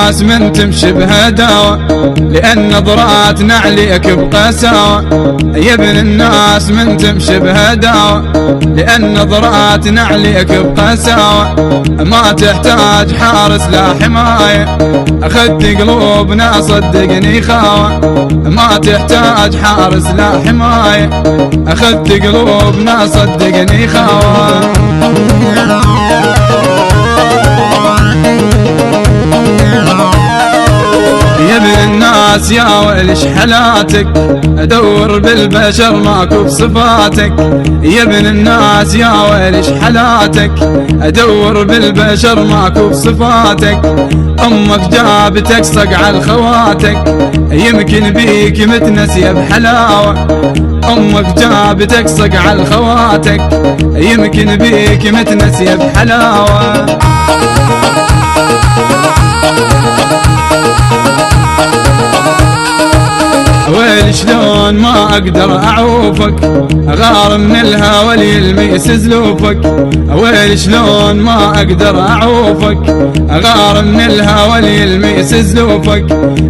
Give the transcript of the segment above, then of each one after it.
الناس من تمشي بهداوة، لأن نظراتنا عليك بقساوة. يا ابن الناس من تمشي بهداوة، لأن نظراتنا عليك بقساوة. ما تحتاج حارس لا حماية، أخذت قلوبنا صدقني خاوة. ما تحتاج حارس لا حماية، أخذت قلوبنا صدقني خاوة. يا ابن الناس يا ويلش حالاتك، ادور بالبشر ماكو بصفاتك. يا ابن الناس يا ويلش حالاتك، ادور بالبشر ماكو بصفاتك. امك جابتك صقع الخواتك، يمكن بيك متنسيه بحلاوه. امك جابتك صقع الخواتك، يمكن بيك متنسيه بحلاوه. ويل شلون ما اقدر اعوفك، اغار من الهوى ليلمس زلوفك. ويل شلون ما اقدر اعوفك، اغار من الهوى ليلمس زلوفك.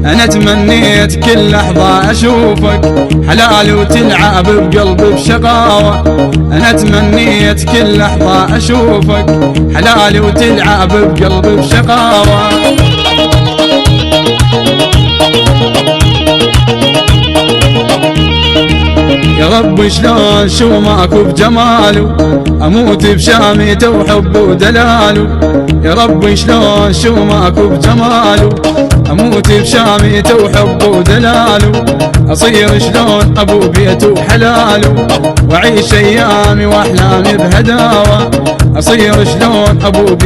انا تمنيت كل لحظة اشوفك، حلال وتلعب بقلبي بشقاوة. انا تمنيت كل لحظة اشوفك، حلال وتلعب بقلبي بشقاوة. يا رب شلون شو ماكو بجماله، اموت بشامته وحبه ودلاله. يا رب شلون شو ماكو بجماله، اموت بشامته وحبه ودلاله. اصير شلون ابو بيته وحلاله، واعيش ايامي واحلامي بهداوه. اصير شلون ابو بيته